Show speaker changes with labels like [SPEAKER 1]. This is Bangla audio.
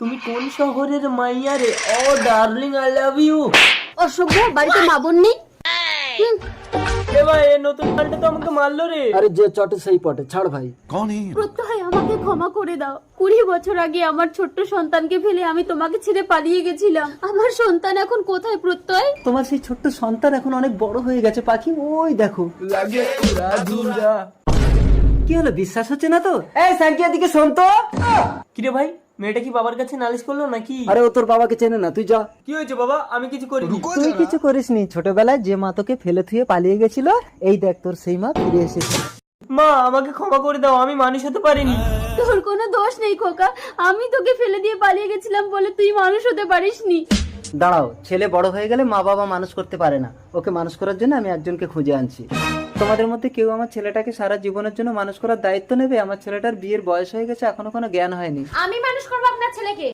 [SPEAKER 1] তুমি কোন শহরের মাইয়া রে? ও ডার্লিং, আই লাভ ইউ।
[SPEAKER 2] অসভ্য, বাড়িতে মা বোন নেই?
[SPEAKER 1] এ ভাই, এ নতুন গানটা তো আমাকে মারলো রে।
[SPEAKER 3] আরে যে চটে সেই পটে, ছাড় ভাই।
[SPEAKER 2] প্রত্যয় আমাকে ক্ষমা করে দাও। 20 বছর আগে আমার ছোট্ট সন্তানকে ফেলে আমি তোমাকে ছেড়ে পালিয়ে গেছিলাম। আমার সন্তান এখন কোথায় প্রত্যয়?
[SPEAKER 3] তোমার সেই ছোট্ট সন্তান এখন অনেক বড় হয়ে গেছে পাখি, ওই দেখো।
[SPEAKER 1] লাগে পুরা ধুরা।
[SPEAKER 3] কি হলো, বিশ্বাস হচ্ছে না তো? এই সাকিয়া দিকে শোন তো।
[SPEAKER 1] কিরে ভাই, মেয়েটা কি বাবার কাছে নালিশ করলো নাকি?
[SPEAKER 3] আরে ও তোর বাবাকে চেনে না, তুই যা।
[SPEAKER 1] কি হয়েছে বাবা? আমি কিছু করিনি।
[SPEAKER 3] তুই কিছু করিসনি, ছোটবেলায় যে মা তোকে ফেলে থুয়ে পালিয়ে গেছিল, এই দেখ তোর সেই মা ফিরে এসেছে।
[SPEAKER 1] মা, আমাকে ক্ষমা করে দাও, আমি মানুষ হতে পারিনি।
[SPEAKER 2] তোর কোনো দোষ নেই খোকা, আমি তোকে ফেলে দিয়ে পালিয়ে গেছিলাম বলে তুই মানুষ হতে পারিসনি।
[SPEAKER 3] দাঁড়াও, ছেলে বড় হয়ে গেলে মা বাবা মানুষ করতে পারে না, ওকে মানুষ করার জন্য আমি একজনকে খুঁজে আনছি। তোমাদের মধ্যে কেউ আমার ছেলেটাকে সারা জীবনের জন্য মানুষ করার দায়িত্ব নেবে? আমার ছেলেটার বিয়ের বয়স হয়ে গেছে, এখনো কোনো জ্ঞান হয়নি।
[SPEAKER 2] আমি মানুষ করবো আপনার ছেলেকে।